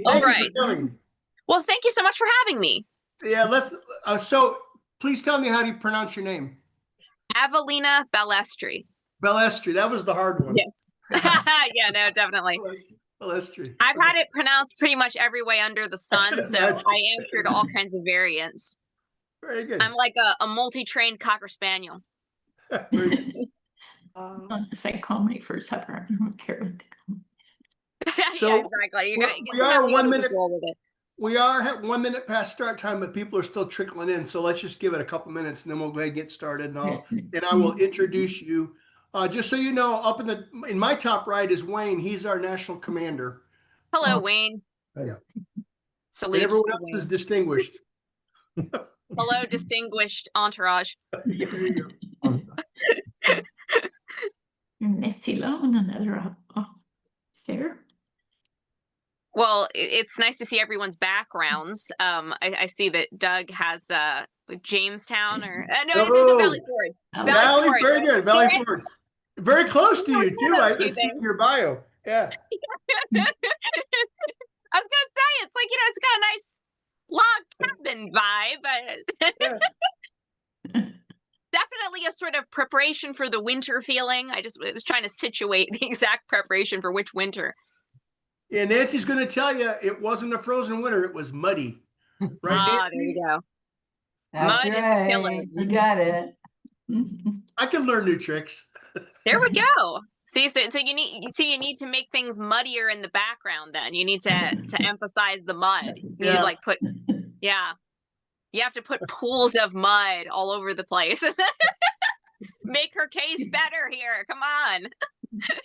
All Thank you right. for coming. Well, thank you so much for having me. Yeah, so please tell me how do you pronounce your name? Avellina Balestri. Balestri. That was the hard one. Yes. Yeah, no, definitely. Balestri. I've had it pronounced pretty much every way under the I sun, can so imagine. I answer to all kinds of variants. Very good. I'm like a multi-trained Cocker Spaniel. Very good. Say call me for supper. I don't care what they call me. So Yeah, exactly. we are 1 minute. With it. We are 1 minute past start time, but people are still trickling in. So let's just give it a couple minutes, and then we'll go ahead and get started. And I will introduce you. Just so you know, up in my top right is Wayne. He's our national commander. Hello, Wayne. Yeah. Salute. And everyone else is distinguished. Hello, distinguished entourage. Yeah, there you go. Nettila and another there. Well, it's nice to see everyone's backgrounds. I see that Doug has Jamestown or no, he's into Valley Forge. Valley, Forge, very right? good. Valley Forge. Very close to you too. I see in your bio. Yeah. I was gonna say it's like it's got a nice log cabin vibe. Yeah. Definitely a sort of preparation for the winter feeling. I was trying to situate the exact preparation for which winter. Yeah, Nancy's going to tell you it wasn't a frozen winter; it was muddy. Right, Nancy? There you go. That's Mud right. is the killer. You got it. I can learn new tricks. There we go. See, so you need to make things muddier in the background. Then you need to emphasize the mud. You need like you have to put pools of mud all over the place. Make her case better here. Come on.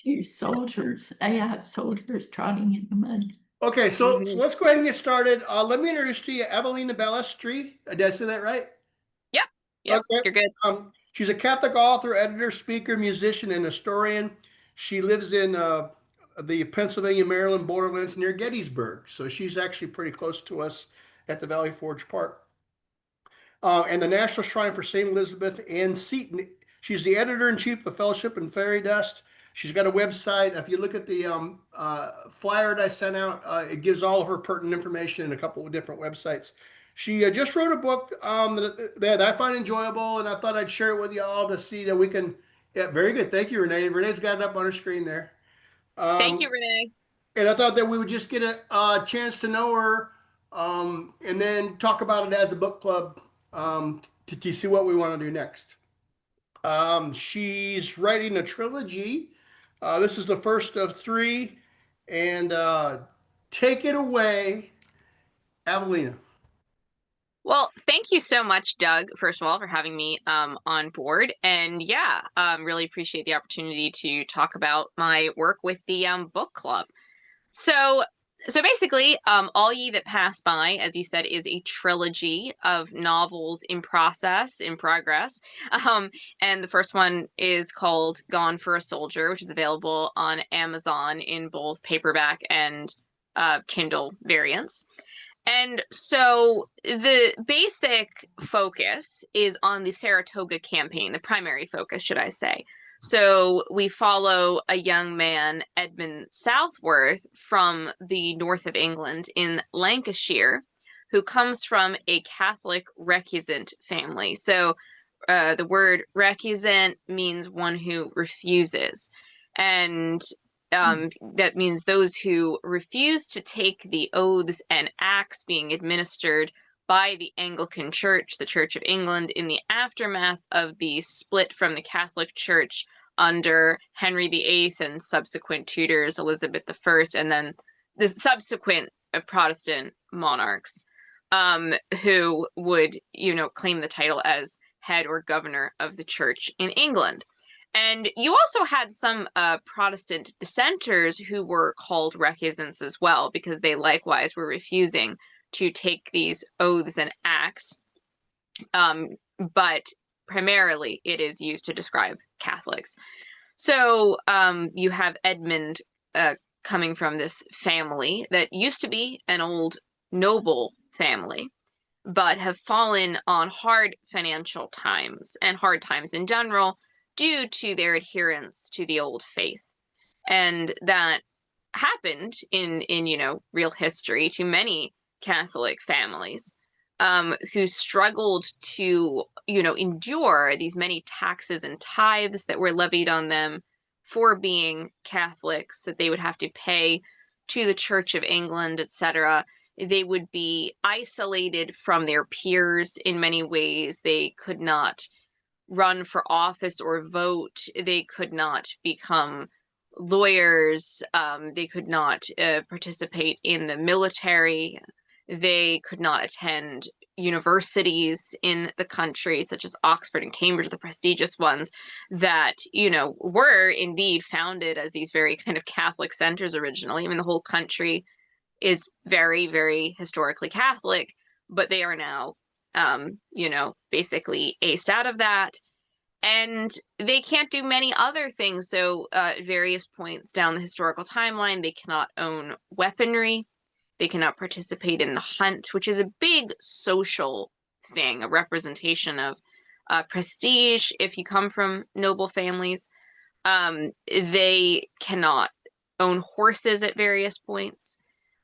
You soldiers. I have soldiers trotting in the mud. Okay, so let's go ahead and get started. Let me introduce to you Avellina Balestri. Did I say that right? Yep. Okay. You're good. She's a Catholic author, editor, speaker, musician, and historian. She lives in the Pennsylvania-Maryland borderlands near Gettysburg. So she's actually pretty close to us at the Valley Forge Park. And the National Shrine for St. Elizabeth and Seton. She's the editor-in-chief of Fellowship and Fairydust. She's got a website. If you look at the flyer that I sent out, it gives all of her pertinent information in a couple of different websites. She just wrote a book that I find enjoyable, and I thought I'd share it with you all to see that we can. Yeah, very good. Thank you, Renee. Renee's got it up on her screen there. Thank you, Renee. And I thought that we would just get a chance to know her and then talk about it as a book club to see what we want to do next. She's writing a trilogy. This is the first of 3. And take it away, Avellina. Well, thank you so much, Doug, first of all, for having me on board. And yeah, really appreciate the opportunity to talk about my work with the book club. So basically, All Ye That Pass By, as you said, is a trilogy of novels in progress. And the first one is called Gone for a Soldier, which is available on Amazon in both paperback and Kindle variants. And so the basic focus is on the Saratoga campaign, the primary focus, should I say. So we follow a young man, Edmund Southworth, from the north of England in Lancashire, who comes from a Catholic recusant family. So the word recusant means one who refuses. And that means those who refuse to take the oaths and acts being administered by the Anglican Church, the Church of England, in the aftermath of the split from the Catholic Church under Henry VIII and subsequent Tudors, Elizabeth I, and then the subsequent Protestant monarchs, who would, claim the title as head or governor of the Church in England. And you also had some Protestant dissenters who were called recusants as well, because they likewise were refusing to take these oaths and acts. But primarily it is used to describe Catholics. So you have Edmund coming from this family that used to be an old noble family, but have fallen on hard financial times and hard times in general due to their adherence to the old faith. And that happened in real history to many Catholic families who struggled to endure these many taxes and tithes that were levied on them for being Catholics that they would have to pay to the Church of England, etc. They would be isolated from their peers in many ways. They could not run for office or vote. They could not become lawyers. They could not participate in the military. They could not attend universities in the country, such as Oxford and Cambridge, the prestigious ones that, were indeed founded as these very kind of Catholic centers originally. I mean, the whole country is very, very historically Catholic, but they are now, basically aced out of that. And they can't do many other things. So at various points down the historical timeline, they cannot own weaponry. They cannot participate in the hunt, which is a big social thing, a representation of prestige if you come from noble families. They cannot own horses at various points.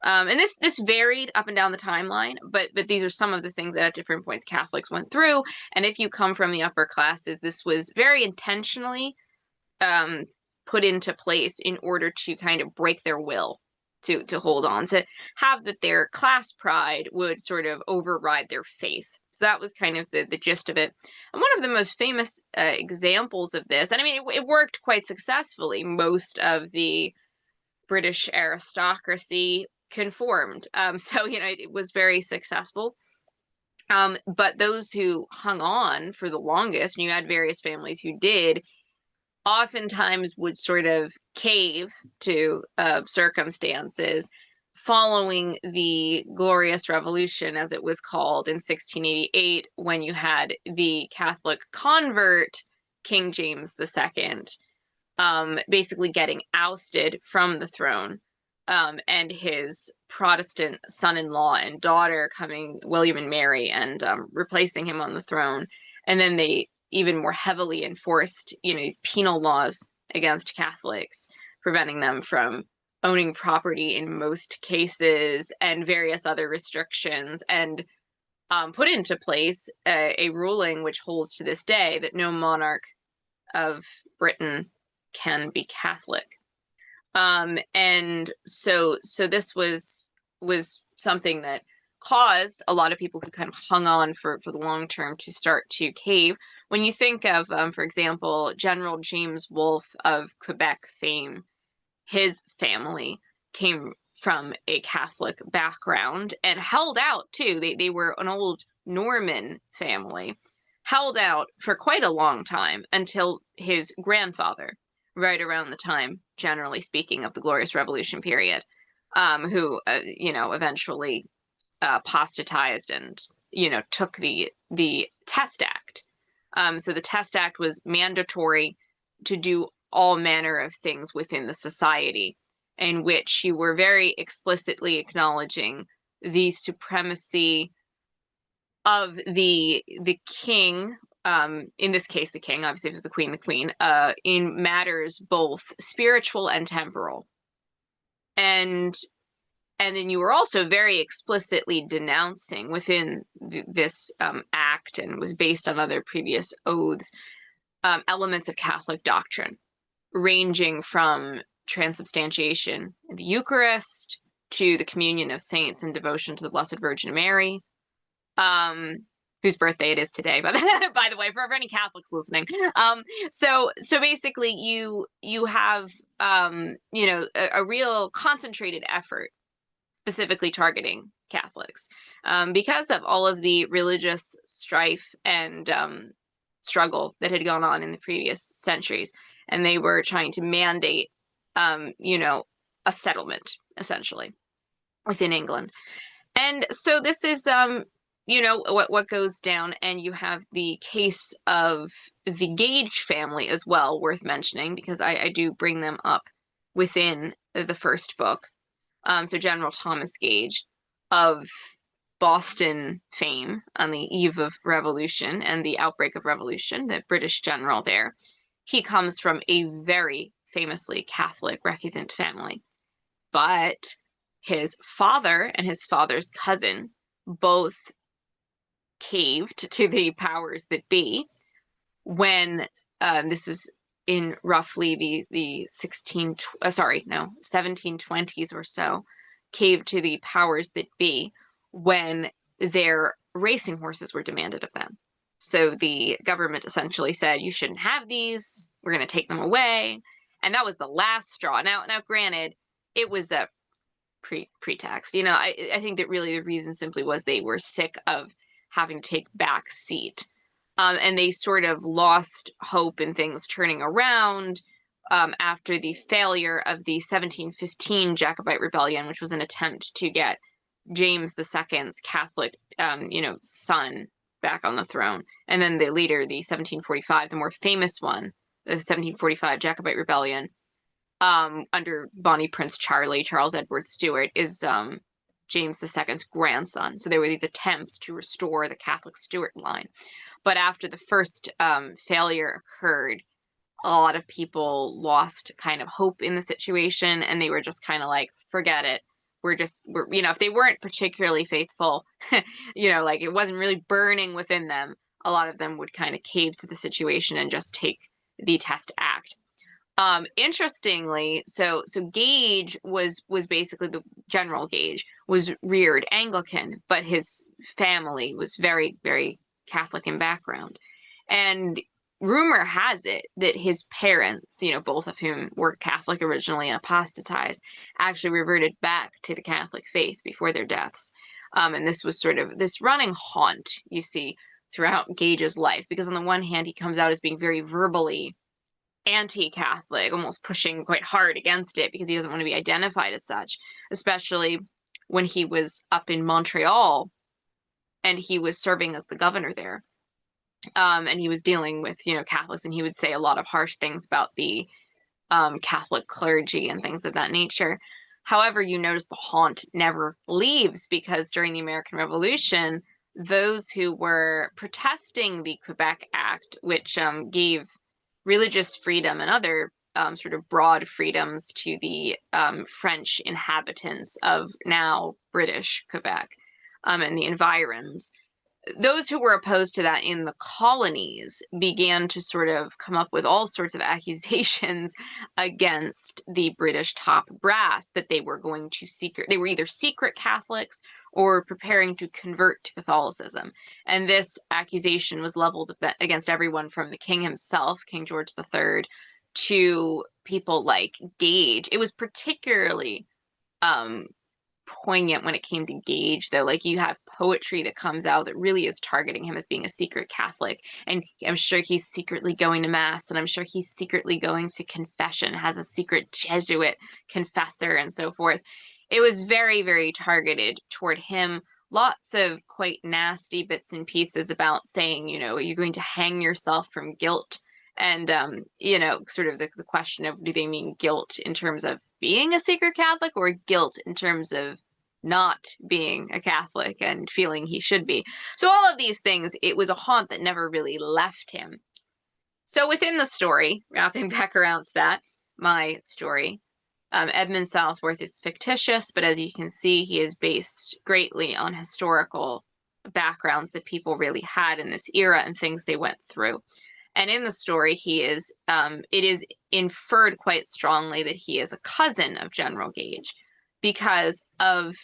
And this varied up and down the timeline, but these are some of the things that at different points Catholics went through. And if you come from the upper classes, this was very intentionally put into place in order to kind of break their will to hold on, to have that their class pride would sort of override their faith. So that was kind of the gist of it. And one of the most famous examples of this, and I mean, it worked quite successfully. Most of the British aristocracy conformed. So, it was very successful. But those who hung on for the longest, and you had various families who did, oftentimes would sort of cave to circumstances following the Glorious Revolution, as it was called, in 1688, when you had the Catholic convert, King James II, basically getting ousted from the throne, and his Protestant son-in-law and daughter coming, William and Mary, and replacing him on the throne. And then they even more heavily enforced, these penal laws against Catholics, preventing them from owning property in most cases, and various other restrictions, and put into place a ruling which holds to this day that no monarch of Britain can be Catholic. And so this was something that caused a lot of people who kind of hung on for the long term to start to cave. When you think of, for example, General James Wolfe of Quebec fame, his family came from a Catholic background and held out too. They were an old Norman family, held out for quite a long time until his grandfather, right around the time, generally speaking, of the Glorious Revolution period, who, eventually apostatized and, took the Test Act. So the Test Act was mandatory to do all manner of things within the society, in which you were very explicitly acknowledging the supremacy of the king, in this case, the king, obviously if it was the queen, in matters both spiritual and temporal. And then you were also very explicitly denouncing within this act, and was based on other previous oaths, elements of Catholic doctrine, ranging from transubstantiation, the Eucharist, to the communion of saints and devotion to the Blessed Virgin Mary, whose birthday it is today, by the way, for any Catholics listening. So basically you have, a real concentrated effort specifically targeting Catholics, because of all of the religious strife and struggle that had gone on in the previous centuries. And they were trying to mandate, a settlement, essentially, within England. And so this is, what goes down. And you have the case of the Gage family as well, worth mentioning, because I do bring them up within the first book. So General Thomas Gage of Boston fame on the eve of revolution and the outbreak of revolution, the British general there, he comes from a very famously Catholic recusant family. but his father and his father's cousin both caved to the powers that be when this was in roughly the 1720s or so, caved to the powers that be when their racing horses were demanded of them. So the government essentially said, you shouldn't have these, we're going to take them away. And that was the last straw. Now granted, it was a pretext. I think that really the reason simply was they were sick of having to take back seat. And they sort of lost hope in things turning around after the failure of the 1715 Jacobite Rebellion, which was an attempt to get James II's Catholic, son back on the throne. And then the later, the 1745, the more famous one, the 1745 Jacobite Rebellion, under Bonnie Prince Charles Edward Stuart, is James II's grandson. So there were these attempts to restore the Catholic Stuart line. But after the first failure occurred, a lot of people lost kind of hope in the situation, and they were just kind of like, forget it. We're if they weren't particularly faithful, like it wasn't really burning within them, a lot of them would kind of cave to the situation and just take the Test Act. Interestingly, so Gage was basically, the General Gage was reared Anglican, but his family was very, very Catholic in background. And rumor has it that his parents, both of whom were Catholic originally and apostatized, actually reverted back to the Catholic faith before their deaths. And this was sort of this running haunt you see throughout Gage's life, because on the one hand, he comes out as being very verbally anti-Catholic, almost pushing quite hard against it because he doesn't want to be identified as such, especially when he was up in Montreal and he was serving as the governor there. And he was dealing with, Catholics, and he would say a lot of harsh things about the Catholic clergy and things of that nature. However, you notice the haunt never leaves, because during the American Revolution, those who were protesting the Quebec Act, which gave religious freedom and other sort of broad freedoms to the French inhabitants of now British Quebec and the environs, those who were opposed to that in the colonies began to sort of come up with all sorts of accusations against the British top brass that they were going to they were either secret Catholics or preparing to convert to Catholicism. And this accusation was leveled against everyone from the king himself, King George III, to people like Gage. It was particularly poignant when it came to Gage, though. Like, you have poetry that comes out that really is targeting him as being a secret Catholic, and I'm sure he's secretly going to mass, and I'm sure he's secretly going to confession, has a secret Jesuit confessor, and so forth. It was very, very targeted toward him. Lots of quite nasty bits and pieces about saying, you're going to hang yourself from guilt. And, sort of the question of, do they mean guilt in terms of being a secret Catholic, or guilt in terms of not being a Catholic and feeling he should be? So all of these things, it was a haunt that never really left him. So within the story, wrapping back around to that, my story, Edmund Southworth is fictitious, but as you can see, he is based greatly on historical backgrounds that people really had in this era and things they went through. And in the story, it is inferred quite strongly that he is a cousin of General Gage because of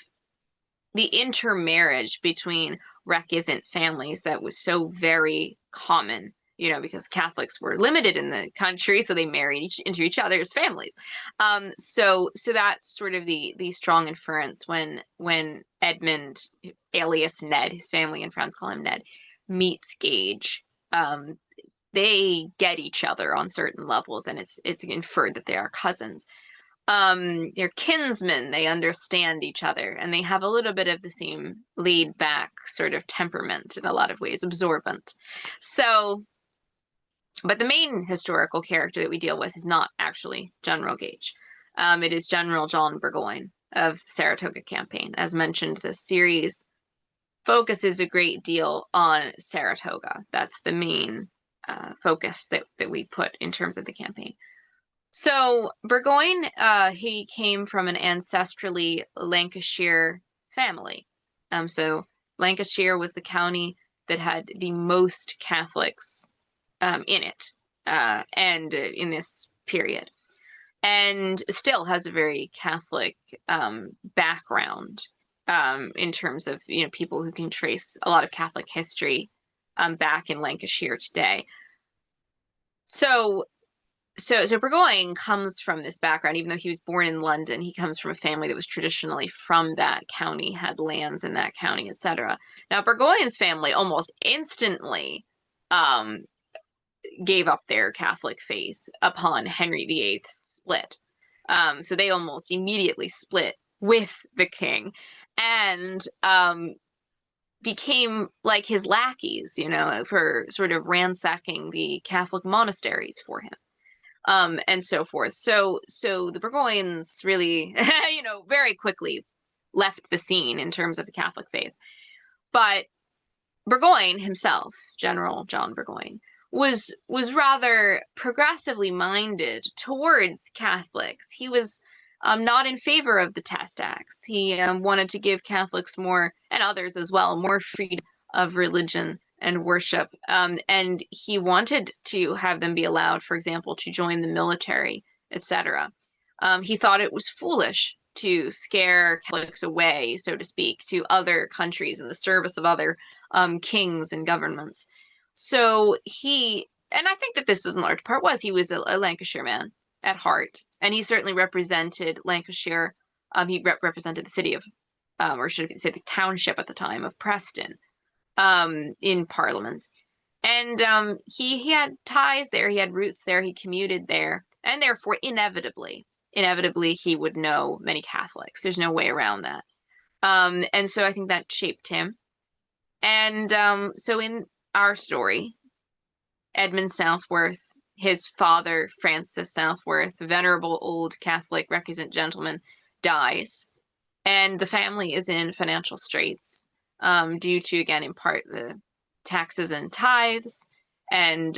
the intermarriage between recusant families that was so very common, because Catholics were limited in the country, so they married into each other's families. So that's sort of the strong inference when Edmund, alias Ned, his family and friends call him Ned, meets Gage. They get each other on certain levels, and it's inferred that they are cousins. They're kinsmen, they understand each other, and they have a little bit of the same laid back sort of temperament in a lot of ways, absorbent. So, but the main historical character that we deal with is not actually General Gage. It is General John Burgoyne of the Saratoga campaign. As mentioned, this series focuses a great deal on Saratoga. That's the main focus that we put in terms of the campaign. So Burgoyne, he came from an ancestrally Lancashire family. So Lancashire was the county that had the most Catholics in it, and in this period, and still has a very Catholic background in terms of people who can trace a lot of Catholic history back in Lancashire today. So Burgoyne comes from this background, even though he was born in London. He comes from a family that was traditionally from that county, had lands in that county, etc. Now, Burgoyne's family almost instantly um, gave up their Catholic faith upon Henry VIII's split. So they almost immediately split with the king and became like his lackeys, for sort of ransacking the Catholic monasteries for him. And so forth. So the Burgoynes really, very quickly left the scene in terms of the Catholic faith. But Burgoyne himself, General John Burgoyne, was rather progressively minded towards Catholics. He was not in favor of the Test Acts. He wanted to give Catholics more, and others as well, more freedom of religion and worship. And he wanted to have them be allowed, for example, to join the military, etc. He thought it was foolish to scare Catholics away, so to speak, to other countries in the service of other kings and governments. So and I think that this in large part he was a Lancashire man at heart, and he certainly represented Lancashire. He represented the city of, or should I say the township at the time of Preston, in Parliament. And he had ties there, he had roots there, he commuted there, and therefore inevitably he would know many Catholics. There's no way around that. And so I think that shaped him. And so in our story, Edmund Southworth, his father, Francis Southworth, a venerable old Catholic recusant gentleman, dies, and the family is in financial straits due to, again, in part, the taxes and tithes, and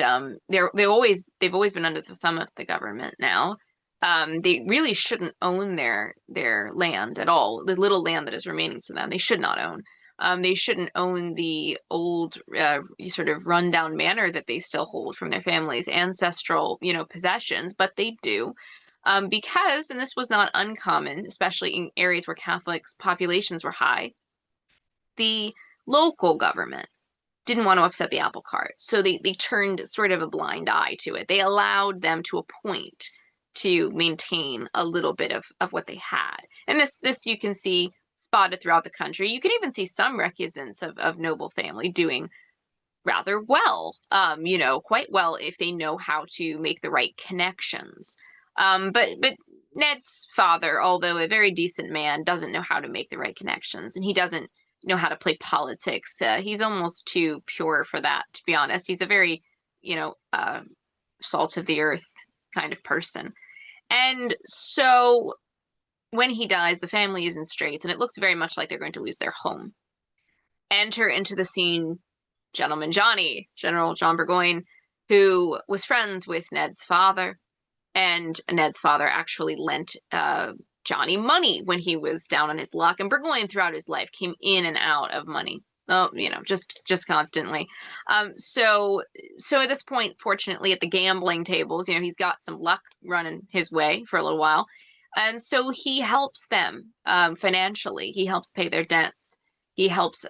they've always been under the thumb of the government now. They really shouldn't own their land at all. The little land that is remaining to them, they should not own. They shouldn't own the old sort of rundown manor that they still hold from their family's ancestral, possessions, but they do. Because, and this was not uncommon, especially in areas where Catholics' populations were high, the local government didn't want to upset the apple cart. So they turned sort of a blind eye to it. They allowed them to appoint to maintain a little bit of what they had. And this you can see spotted throughout the country. You can even see some recusants of noble family doing rather well, quite well if they know how to make the right connections. But Ned's father, although a very decent man, doesn't know how to make the right connections, and he doesn't know how to play politics. He's almost too pure for that, to be honest. He's a very, salt of the earth kind of person. And so when he dies, the family is in straits, and it looks very much like they're going to lose their home. Enter into the scene Gentleman Johnny, General John Burgoyne, who was friends with Ned's father, and Ned's father actually lent Johnny money when he was down on his luck. And Burgoyne, throughout his life, came in and out of money. Oh, just constantly. So at this point, fortunately, at the gambling tables, he's got some luck running his way for a little while. And so he helps them financially. He helps pay their debts. He helps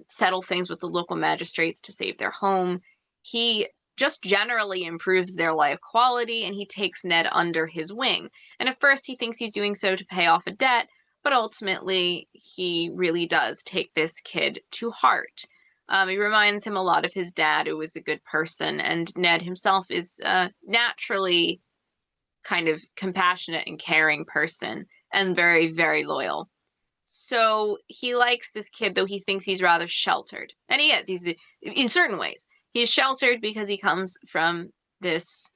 settle things with the local magistrates to save their home. He just generally improves their life quality, and he takes Ned under his wing. And at first he thinks he's doing so to pay off a debt, but ultimately he really does take this kid to heart. He reminds him a lot of his dad, who was a good person, and Ned himself is naturally kind of compassionate and caring person, and very, very loyal. So he likes this kid, though he thinks he's rather sheltered. And he is. He's, in certain ways, he's sheltered because he comes from this,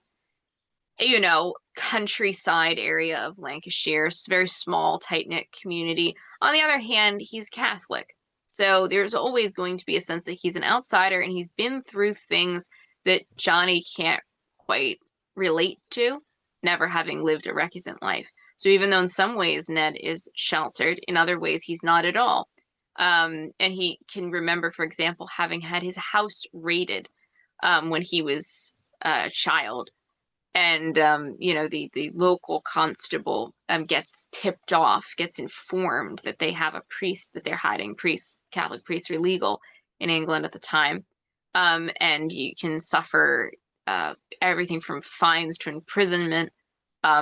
countryside area of Lancashire, very small, tight-knit community. On the other hand, he's Catholic. So there's always going to be a sense that he's an outsider, and he's been through things that Johnny can't quite relate to. never having lived a recusant life. So even though in some ways Ned is sheltered, in other ways he's not at all. And he can remember, for example, having had his house raided when he was a child. And, the local constable gets tipped off, gets informed that they have a priest, that they're hiding priests. Catholic priests are legal in England at the time. And you can suffer everything from fines to imprisonment,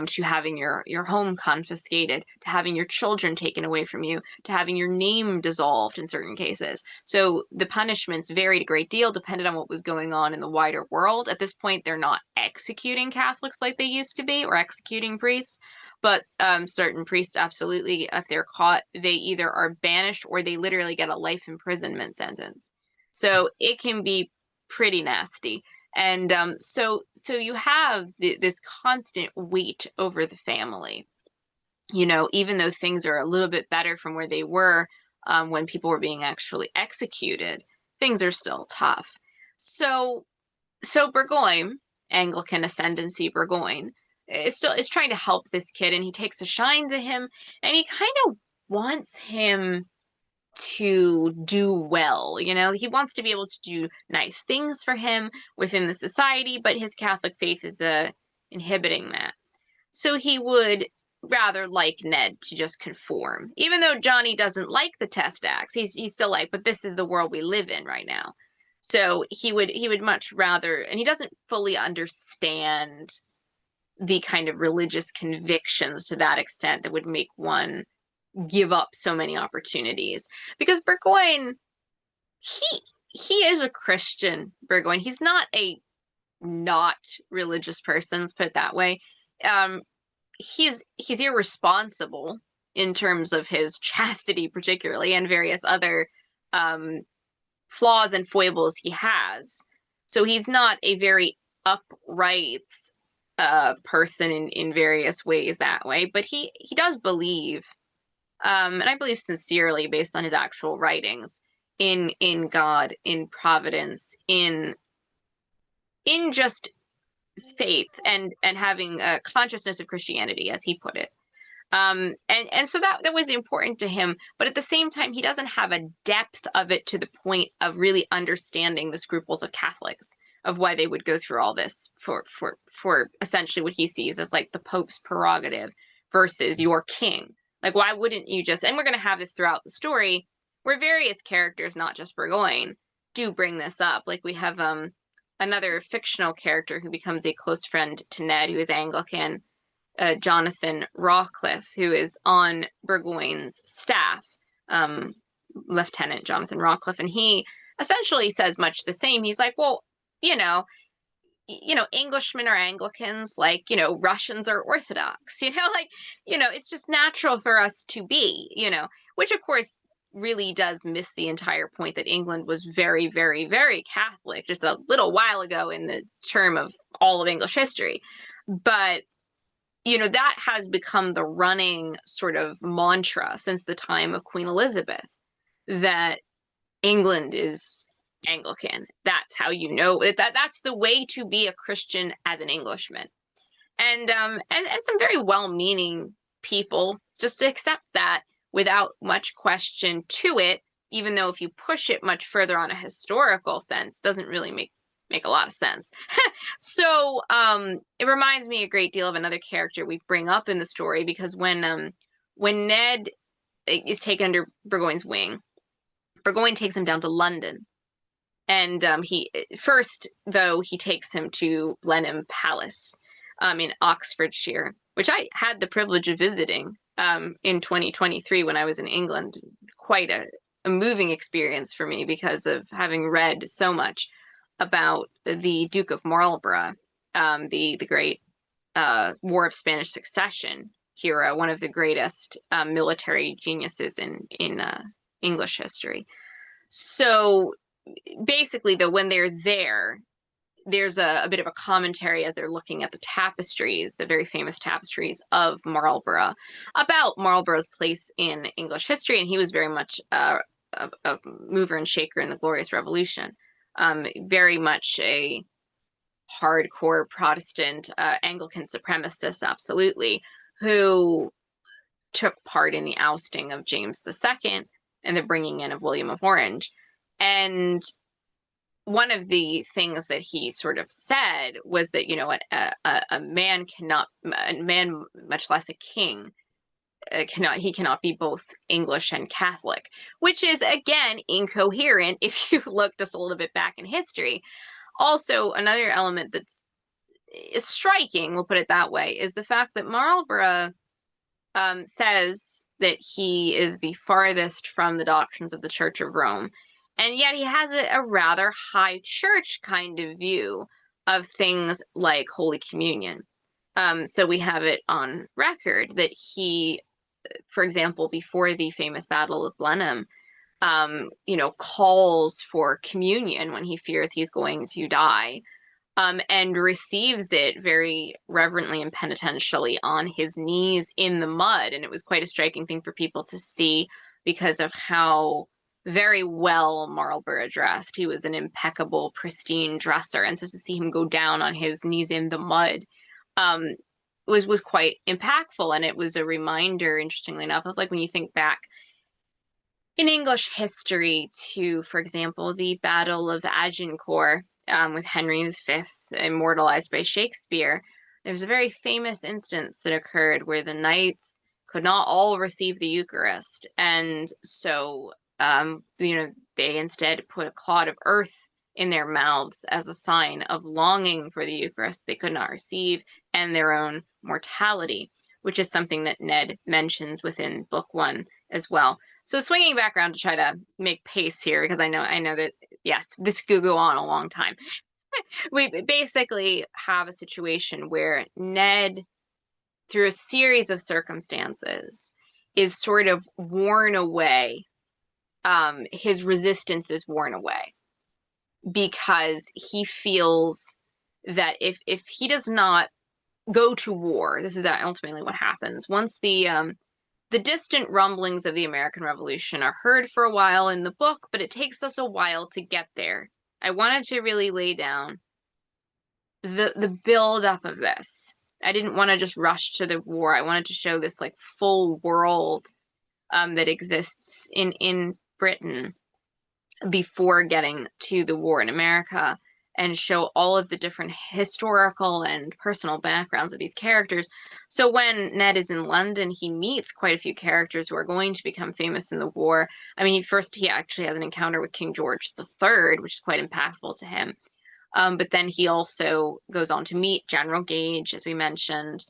to having your home confiscated, to having your children taken away from you, to having your name dissolved in certain cases. So the punishments varied a great deal depending on what was going on in the wider world. At this point, they're not executing Catholics like they used to be, or executing priests, but certain priests, absolutely, if they're caught, they either are banished or they literally get a life imprisonment sentence. So it can be pretty nasty. And so you have this constant weight over the family, even though things are a little bit better from where they were when people were being actually executed, things are still tough. So Burgoyne, Anglican ascendancy Burgoyne, is trying to help this kid, and he takes a shine to him, and he kind of wants him to do well. He wants to be able to do nice things for him within the society, but his Catholic faith is inhibiting that. So he would rather like Ned to just conform. Even though Johnny doesn't like the test acts, he's still like, but this is the world we live in right now. So he would much rather, and he doesn't fully understand the kind of religious convictions to that extent that would make one give up so many opportunities. Because Burgoyne, he is a Christian. Burgoyne, he's not a not religious person, let's put it that way. He's irresponsible in terms of his chastity, particularly, and various other flaws and foibles he has. So he's not a very upright person in various ways that way, but he does believe, and I believe sincerely, based on his actual writings, in God, in providence, in just faith, and having a consciousness of Christianity, as he put it. And so that was important to him, but at the same time, he doesn't have a depth of it to the point of really understanding the scruples of Catholics, of why they would go through all this for essentially what he sees as like the Pope's prerogative versus your king. Like, why wouldn't you just, and we're going to have this throughout the story, where various characters, not just Burgoyne, do bring this up. Like, we have another fictional character who becomes a close friend to Ned, who is Anglican, Jonathan Rawcliffe, who is on Burgoyne's staff, Lieutenant Jonathan Rawcliffe, and he essentially says much the same. He's like, well, Englishmen are Anglicans, like, Russians are Orthodox, it's just natural for us to be, which of course really does miss the entire point that England was very, very, very Catholic just a little while ago in the term of all of English history. But, that has become the running sort of mantra since the time of Queen Elizabeth, that England is Anglican. That's how that's the way to be a Christian as an Englishman. And some very well-meaning people just accept that without much question to it, even though if you push it much further on a historical sense, doesn't really make a lot of sense. So it reminds me a great deal of another character we bring up in the story, because when Ned is taken under Burgoyne's wing, Burgoyne takes him down to London. And he takes him to Blenheim Palace in Oxfordshire, which I had the privilege of visiting in 2023 when I was in England. Quite a moving experience for me, because of having read so much about the Duke of Marlborough, the great War of Spanish Succession hero, one of the greatest military geniuses in English history. So basically, though, when they're there, there's a bit of a commentary as they're looking at the tapestries, the very famous tapestries of Marlborough, about Marlborough's place in English history, and he was very much a mover and shaker in the Glorious Revolution. Very much a hardcore Protestant Anglican supremacists, absolutely, who took part in the ousting of James II and the bringing in of William of Orange. And one of the things that he sort of said was that, you know, a man cannot, a man, much less a king, cannot be both English and Catholic, which is, again, incoherent if you look just a little bit back in history. Also, another element that's striking, we'll put it that way, is the fact that Marlborough says that he is the farthest from the doctrines of the Church of Rome, and yet he has a rather high church kind of view of things like Holy Communion. So we have it on record that he, for example, before the famous Battle of Blenheim, you know, calls for communion when he fears he's going to die, and receives it very reverently and penitentially on his knees in the mud. And it was quite a striking thing for people to see because of how very well Marlborough dressed. He was an impeccable, pristine dresser. And so to see him go down on his knees in the mud was quite impactful. And it was a reminder, interestingly enough, of like when you think back in English history to, for example, the Battle of Agincourt, with Henry V, immortalized by Shakespeare. There's a very famous instance that occurred where the knights could not all receive the Eucharist, and so you know, they instead put a clod of earth in their mouths as a sign of longing for the Eucharist they could not receive and their own mortality, which is something that Ned mentions within book 1 as well. So swinging back around to try to make pace here, because I know that, yes, this could go on a long time. We basically have a situation where Ned, through a series of circumstances, is sort of worn away. His resistance is worn away because he feels that if he does not go to war, this is ultimately what happens. Once the distant rumblings of the American Revolution are heard for a while in the book, but it takes us a while to get there. I wanted to really lay down the build up of this. I didn't want to just rush to the war. I wanted to show this like full world that exists in Britain before getting to the war in America, and show all of the different historical and personal backgrounds of these characters. So when Ned is in London, he meets quite a few characters who are going to become famous in the war. I mean, he actually has an encounter with King George III, which is quite impactful to him. But then he also goes on to meet General Gage, as we mentioned,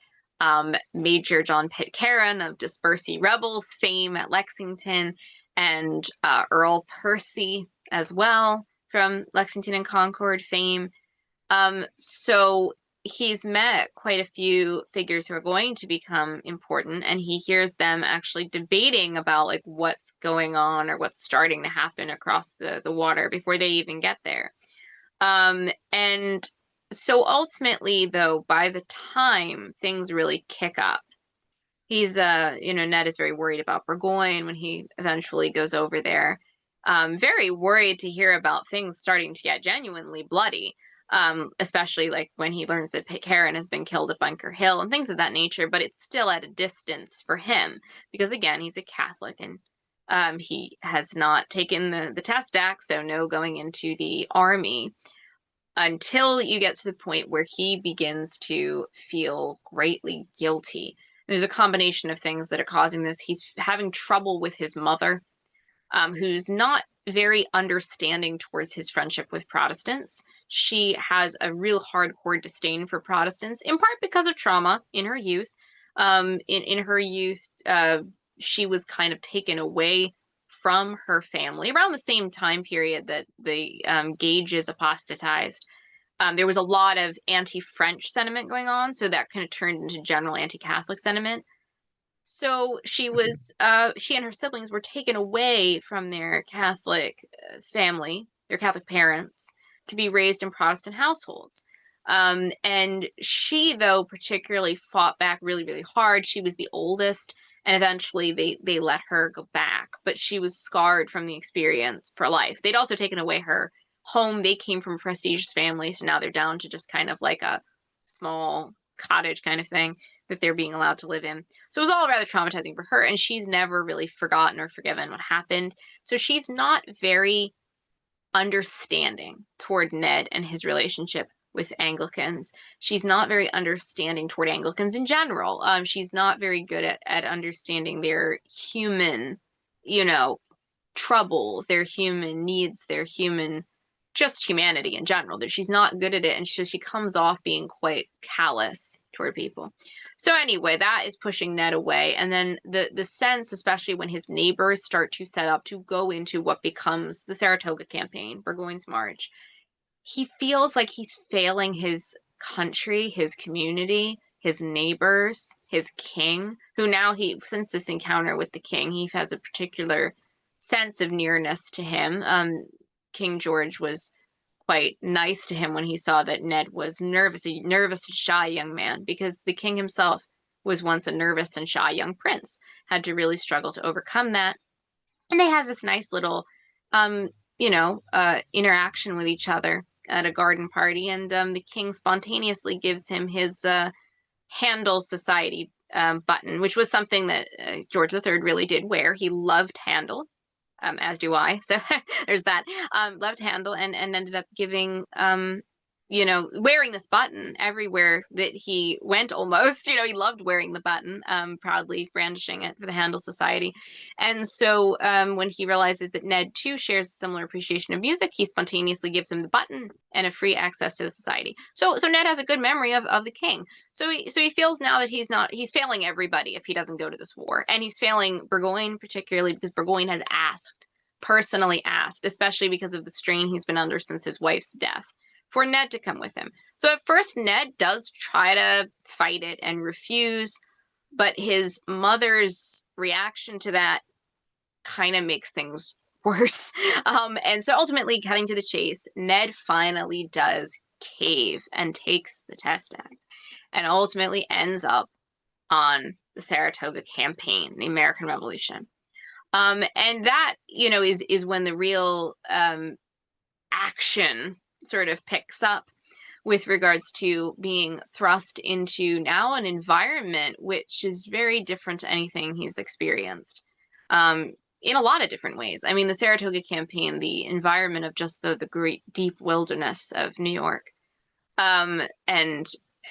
Major John Pitcairn of Dispersey Rebels fame at Lexington, and Earl Percy as well from Lexington and Concord fame. So he's met quite a few figures who are going to become important, and he hears them actually debating about like what's going on or what's starting to happen across the water before they even get there. And so ultimately, though, by the time things really kick up, he's, you know, Ned is very worried about Burgoyne when he eventually goes over there. Very worried to hear about things starting to get genuinely bloody, especially like when he learns that Pitcairn has been killed at Bunker Hill and things of that nature, but it's still at a distance for him because, again, he's a Catholic and he has not taken the test act, so no going into the army until you get to the point where he begins to feel greatly guilty. There's a combination of things that are causing this. He's having trouble with his mother, who's not very understanding towards his friendship with Protestants. She has a real hardcore disdain for Protestants, in part because of trauma in her youth. In her youth, she was kind of taken away from her family around the same time period that the Gages apostatized. There was a lot of anti-French sentiment going on, so that kind of turned into general anti-Catholic sentiment. So she and her siblings were taken away from their Catholic family, their Catholic parents, to be raised in Protestant households. And she, though, particularly fought back really, really hard. She was the oldest, and eventually they let her go back, but she was scarred from the experience for life. They'd also taken away her home. They came from a prestigious family, so now they're down to just kind of like a small cottage kind of thing that they're being allowed to live in. So it was all rather traumatizing for her, and she's never really forgotten or forgiven what happened. So she's not very understanding toward Ned and his relationship with Anglicans. She's not very understanding toward Anglicans in general. She's not very good at understanding their human, you know, troubles, their human needs, their human, just humanity in general. That she's not good at it, and she comes off being quite callous toward people. So anyway, that is pushing Ned away. And then the sense, especially when his neighbors start to set up to go into what becomes the Saratoga campaign, Burgoyne's March, he feels like he's failing his country, his community, his neighbors, his king, who now since this encounter with the king, he has a particular sense of nearness to him. King George was quite nice to him when he saw that Ned was nervous, a nervous and shy young man, because the king himself was once a nervous and shy young prince, had to really struggle to overcome that. And they have this nice little, interaction with each other at a garden party. And the king spontaneously gives him his Handel Society button, which was something that George III really did wear. He loved Handel. As do I. So there's that. Loved Handel and ended up giving, wearing this button everywhere that he went almost. He loved wearing the button, proudly brandishing it for the Handel Society. And so when he realizes that Ned too shares a similar appreciation of music, he spontaneously gives him the button and a free access to the society. So Ned has a good memory of the king. So he feels now that he's failing everybody if he doesn't go to this war. And he's failing Burgoyne particularly because Burgoyne has personally asked, especially because of the strain he's been under since his wife's death, for Ned to come with him. So at first, Ned does try to fight it and refuse, but his mother's reaction to that kind of makes things worse. And so ultimately, cutting to the chase, Ned finally does cave and takes the Test Act and ultimately ends up on the Saratoga campaign, the American Revolution. And that, is when the real action sort of picks up with regards to being thrust into now an environment which is very different to anything he's experienced in a lot of different ways. I mean, the Saratoga campaign, the environment of just the great deep wilderness of New York, and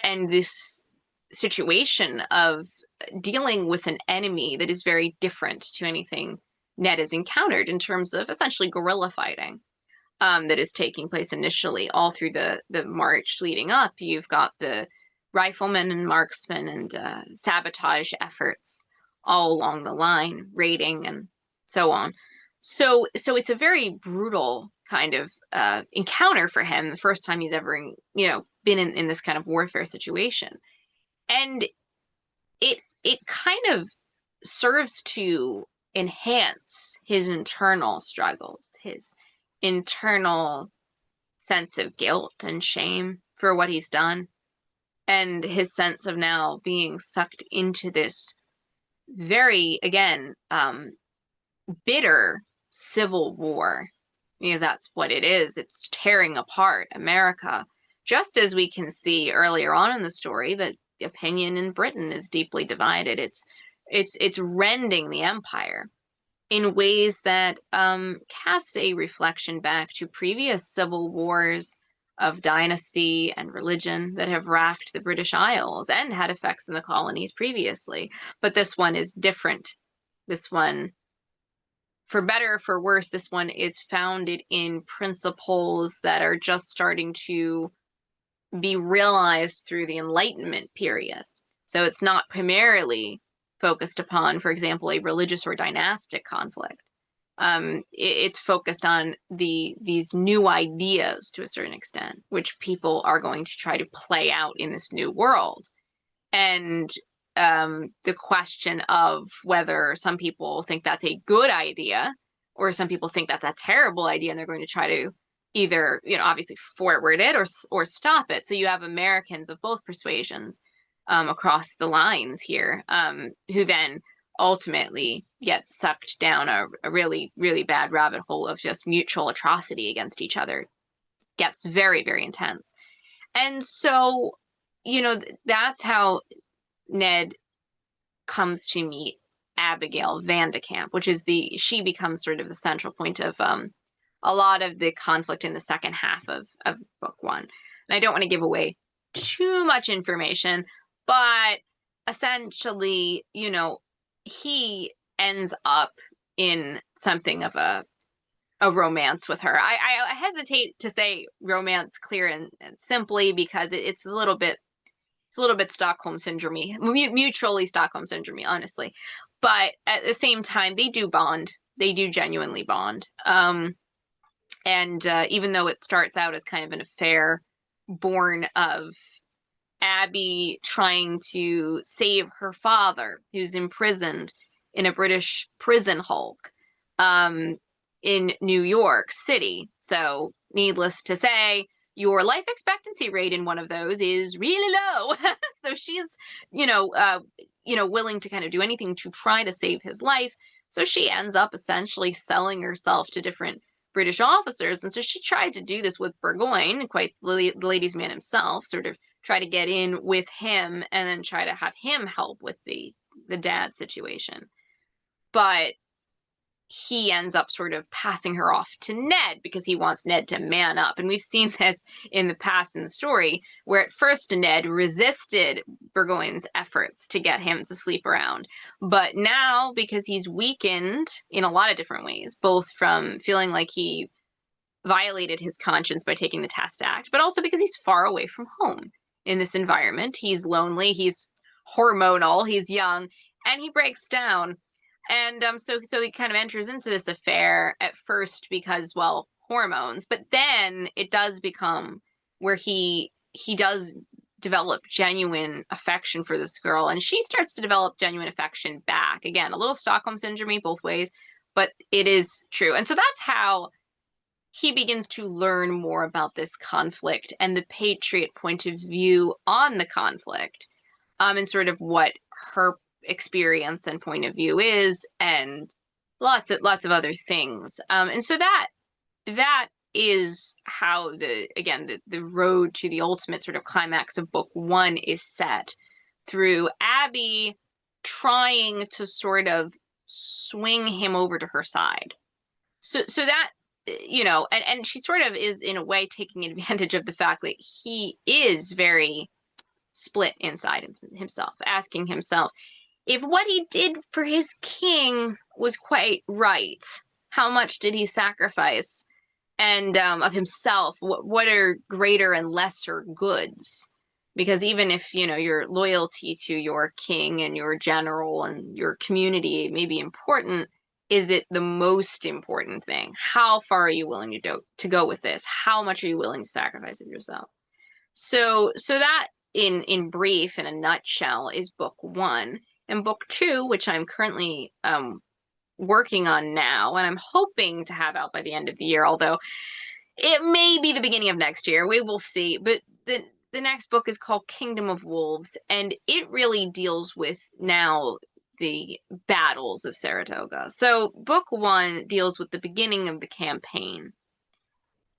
this situation of dealing with an enemy that is very different to anything Ned has encountered in terms of essentially guerrilla fighting. That is taking place initially all through the march leading up. You've got the riflemen and marksmen and sabotage efforts all along the line, raiding and so on. So it's a very brutal kind of encounter for him, the first time he's ever, been in this kind of warfare situation. And it kind of serves to enhance his internal struggles, his internal sense of guilt and shame for what he's done, and his sense of now being sucked into this very, again, bitter civil war, because that's what it is. It's tearing apart America, just as we can see earlier on in the story that the opinion in Britain is deeply divided. It's rending the empire in ways that cast a reflection back to previous civil wars of dynasty and religion that have racked the British Isles and had effects in the colonies previously. But this one is different. This one, for better or for worse, this one is founded in principles that are just starting to be realized through the Enlightenment period. So it's not primarily focused upon, for example, a religious or dynastic conflict. It's focused on these new ideas to a certain extent, which people are going to try to play out in this new world. And the question of whether some people think that's a good idea or some people think that's a terrible idea, and they're going to try to either, obviously forward it or stop it. So you have Americans of both persuasions across the lines here, who then ultimately get sucked down a really, really bad rabbit hole of just mutual atrocity against each other gets very, very intense. And so, that's how Ned comes to meet Abigail Vandekamp, which is she becomes sort of the central point of a lot of the conflict in the second half of book one. And I don't want to give away too much information, but essentially, he ends up in something of a romance with her. I hesitate to say romance clear and simply because it's a little bit Stockholm syndrome, mutually Stockholm syndrome, honestly. But at the same time, they do bond. They do genuinely bond. And even though it starts out as kind of an affair born of Abby trying to save her father, who's imprisoned in a British prison hulk in New York City. So, needless to say, your life expectancy rate in one of those is really low. So she's, willing to kind of do anything to try to save his life. So she ends up essentially selling herself to different British officers. And so she tried to do this with Burgoyne, quite the ladies' man himself, sort of try to get in with him and then try to have him help with the dad situation. But he ends up sort of passing her off to Ned because he wants Ned to man up. And we've seen this in the past in the story, where at first Ned resisted Burgoyne's efforts to get him to sleep around. But now, because he's weakened in a lot of different ways, both from feeling like he violated his conscience by taking the Test Act, but also because he's far away from home in this environment. He's lonely, he's hormonal, he's young, and he breaks down. And so he kind of enters into this affair at first because, well, hormones, but then it does become where he does develop genuine affection for this girl, and she starts to develop genuine affection back. Again, a little Stockholm syndrome both ways, but it is true. And so that's how he begins to learn more about this conflict and the Patriot point of view on the conflict, and sort of what her experience and point of view is, and lots of other things. And so that is how the road to the ultimate sort of climax of book one is set, through Abby trying to sort of swing him over to her side. So that, and she sort of is in a way taking advantage of the fact that he is very split inside himself, asking himself if what he did for his king was quite right. How much did he sacrifice? And of himself, what are greater and lesser goods? Because even if, your loyalty to your king and your general and your community may be important, is it the most important thing? How far are you willing to go with this? How much are you willing to sacrifice of yourself? So that, in brief, in a nutshell, is book one. And book two, which I'm currently working on now, and I'm hoping to have out by the end of the year, although it may be the beginning of next year. We will see. But the next book is called Kingdom of Wolves, and it really deals with now the battles of Saratoga. So book one deals with the beginning of the campaign,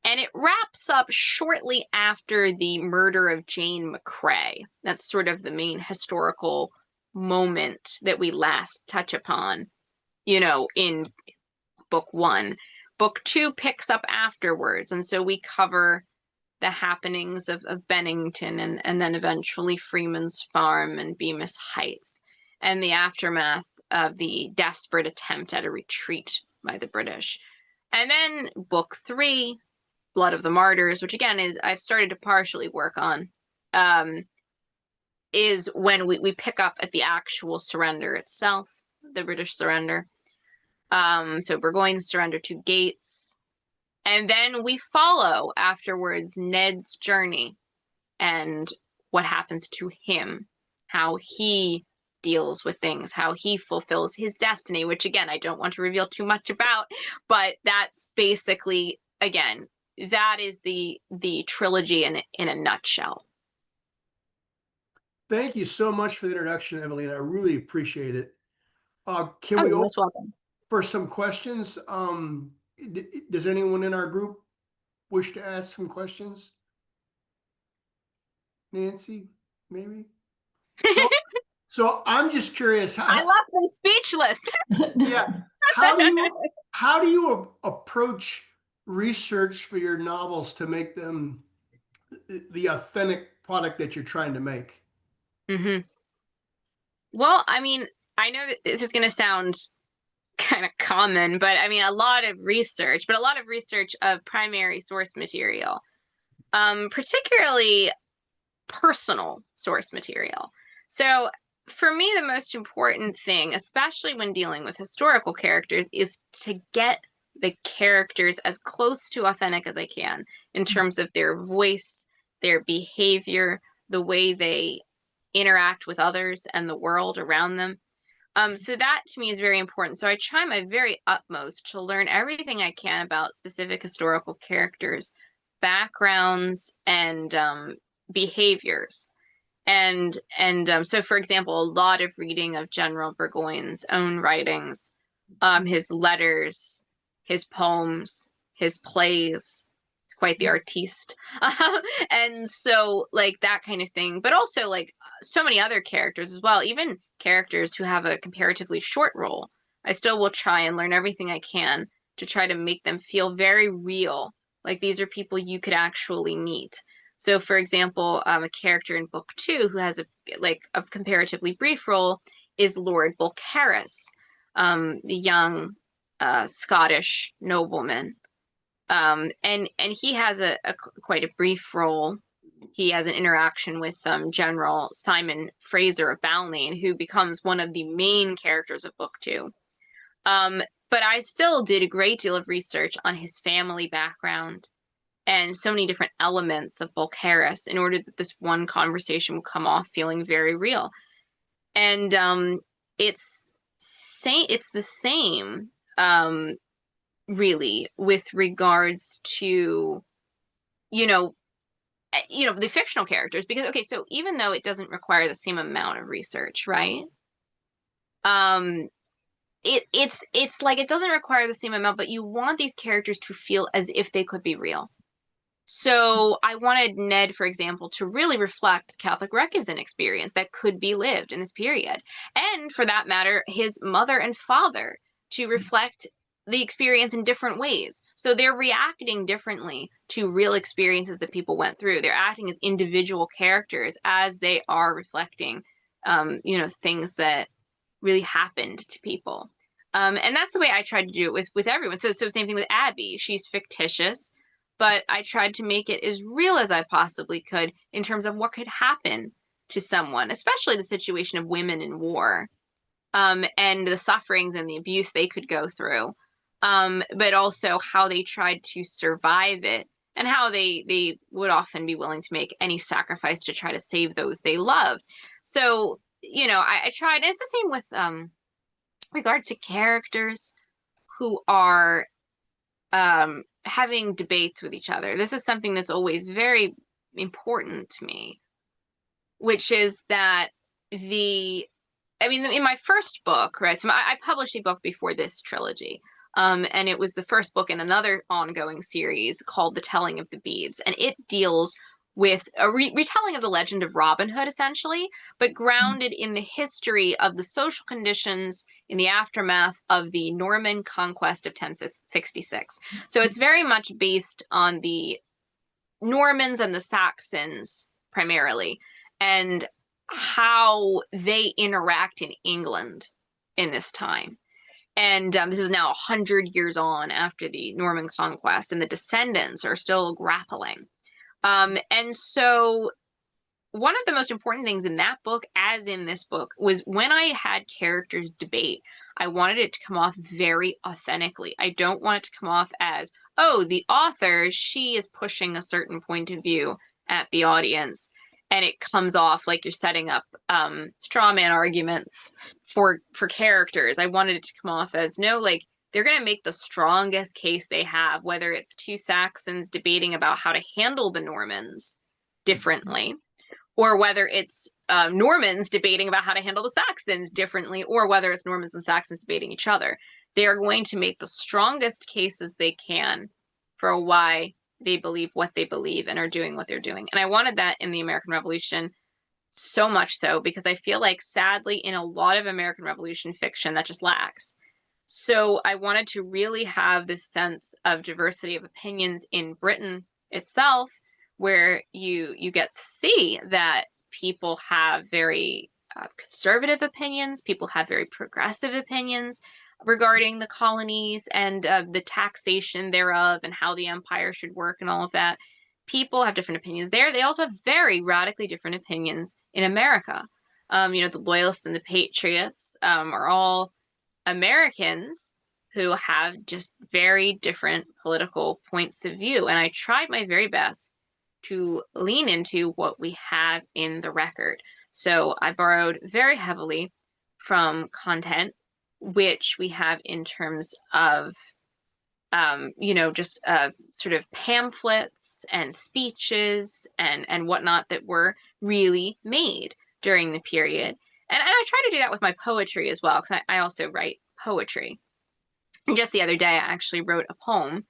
and it wraps up shortly after the murder of Jane McCrae. That's sort of the main historical moment that we last touch upon, in book one. Book two picks up afterwards, and so we cover the happenings of Bennington and then eventually Freeman's Farm and Bemis Heights, and the aftermath of the desperate attempt at a retreat by the British. And then book three, Blood of the Martyrs, which again I've started to partially work on, is when we pick up at the actual surrender itself, the British surrender. So Burgoyne's surrender to Gates. And then we follow afterwards Ned's journey and what happens to him, how he deals with things, how he fulfills his destiny, which again, I don't want to reveal too much about, but that's basically, again, that is the trilogy in a nutshell. Thank you so much for the introduction, Avellina. I really appreciate it. Can we You're open most welcome. for some questions? Does anyone in our group wish to ask some questions? Nancy, maybe? So I'm just curious. I left them speechless. Yeah. How do you approach research for your novels to make them the authentic product that you're trying to make? Well, I mean, I know that this is going to sound kind of common, but I mean, a lot of research of primary source material, particularly personal source material. So for me, the most important thing, especially when dealing with historical characters, is to get the characters as close to authentic as I can in terms of their voice, their behavior, the way they interact with others and the world around them. So that to me is very important. So I try my very utmost to learn everything I can about specific historical characters, backgrounds, and behaviors. So, for example, a lot of reading of General Burgoyne's own writings, his letters, his poems, his plays. He's quite the artiste. And so, like, that kind of thing. But also, like, so many other characters as well, even characters who have a comparatively short role. I still will try and learn everything I can to try to make them feel very real. Like, these are people you could actually meet. So, for example, a character in book 2 who has a comparatively brief role is Lord Bulcaris, the young Scottish nobleman, and he has a quite a brief role. He has an interaction with General Simon Fraser of Balmain, who becomes one of the main characters of book 2. But I still did a great deal of research on his family background and so many different elements of Bulcaris in order that this one conversation would come off feeling very real. And it's the same really with regards to the fictional characters, because okay, so even though it doesn't require the same amount of research, right? It's like it doesn't require the same amount, but you want these characters to feel as if they could be real. So I wanted Ned, for example, to really reflect the Catholic recusant experience that could be lived in this period. And for that matter, his mother and father to reflect the experience in different ways. So they're reacting differently to real experiences that people went through. They're acting as individual characters as they are reflecting, things that really happened to people. And that's the way I tried to do it with everyone. So same thing with Abby. She's fictitious, but I tried to make it as real as I possibly could in terms of what could happen to someone, especially the situation of women in war, and the sufferings and the abuse they could go through, but also how they tried to survive it and how they would often be willing to make any sacrifice to try to save those they loved. So, I tried. It's the same with regard to characters who are having debates with each other. This is something that's always very important to me, which is that in my first book, right? So I published a book before this trilogy, and it was the first book in another ongoing series called The Telling of the Beads, and it deals with a retelling of the legend of Robin Hood, essentially, but grounded in the history of the social conditions in the aftermath of the Norman conquest of 1066. So it's very much based on the Normans and the Saxons primarily, and how they interact in England in this time. And this is now 100 years on after the Norman conquest, and the descendants are still grappling. And so one of the most important things in that book, as in this book, was when I had characters debate, I wanted it to come off very authentically. I don't want it to come off as, oh, the author, she is pushing a certain point of view at the audience, and it comes off like you're setting up straw man arguments for characters. I wanted it to come off as, no, like, they're going to make the strongest case they have, whether it's two Saxons debating about how to handle the Normans differently, or whether it's Normans debating about how to handle the Saxons differently, or whether it's Normans and Saxons debating each other. They are going to make the strongest cases they can for why they believe what they believe and are doing what they're doing. And I wanted that in the American Revolution so much so because I feel like, sadly, in a lot of American Revolution fiction, that just lacks. So I wanted to really have this sense of diversity of opinions in Britain itself, where you get to see that people have very conservative opinions, people have very progressive opinions regarding the colonies and the taxation thereof and how the empire should work and all of that. People have different opinions there. They also have very radically different opinions in America. The Loyalists and the Patriots are all Americans who have just very different political points of view. And I tried my very best to lean into what we have in the record. So I borrowed very heavily from content which we have in terms of just sort of pamphlets and speeches and whatnot that were really made during the period. And I try to do that with my poetry as well, because I also write poetry. And just the other day, I actually wrote a poem,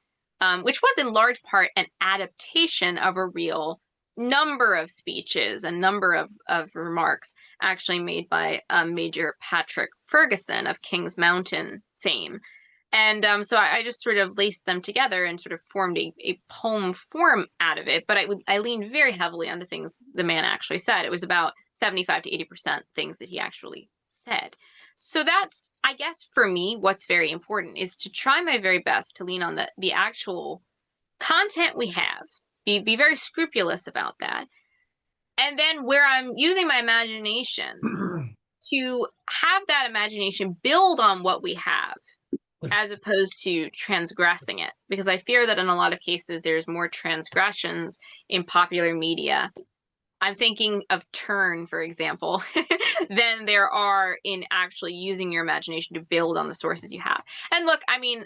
which was in large part an adaptation of a real number of speeches, a number of remarks actually made by Major Patrick Ferguson of King's Mountain fame. And so I just sort of laced them together and sort of formed a poem form out of it. But I leaned very heavily on the things the man actually said. It was about 75 to 80% things that he actually said. So that's, I guess, for me, what's very important is to try my very best to lean on the actual content we have, be very scrupulous about that. And then where I'm using my imagination to have that imagination build on what we have, as opposed to transgressing it, because I fear that in a lot of cases there's more transgressions in popular media. I'm thinking of Turn, for example, than there are in actually using your imagination to build on the sources you have. And look, I mean,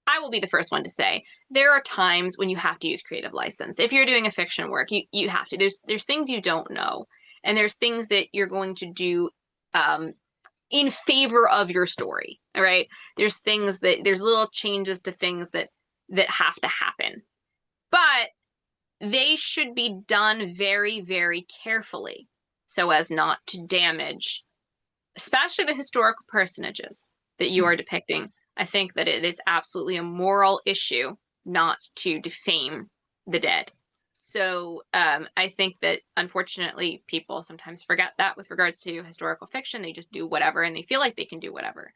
I will be the first one to say there are times when you have to use creative license. If you're doing a fiction work, you have to. There's things you don't know, and there's things that you're going to do in favor of your story. All right. There's little changes to things that have to happen, but they should be done very, very carefully so as not to damage, especially the historical personages that you are depicting. I think that it is absolutely a moral issue not to defame the dead. So I think that, unfortunately, people sometimes forget that with regards to historical fiction. They just do whatever, and they feel like they can do whatever,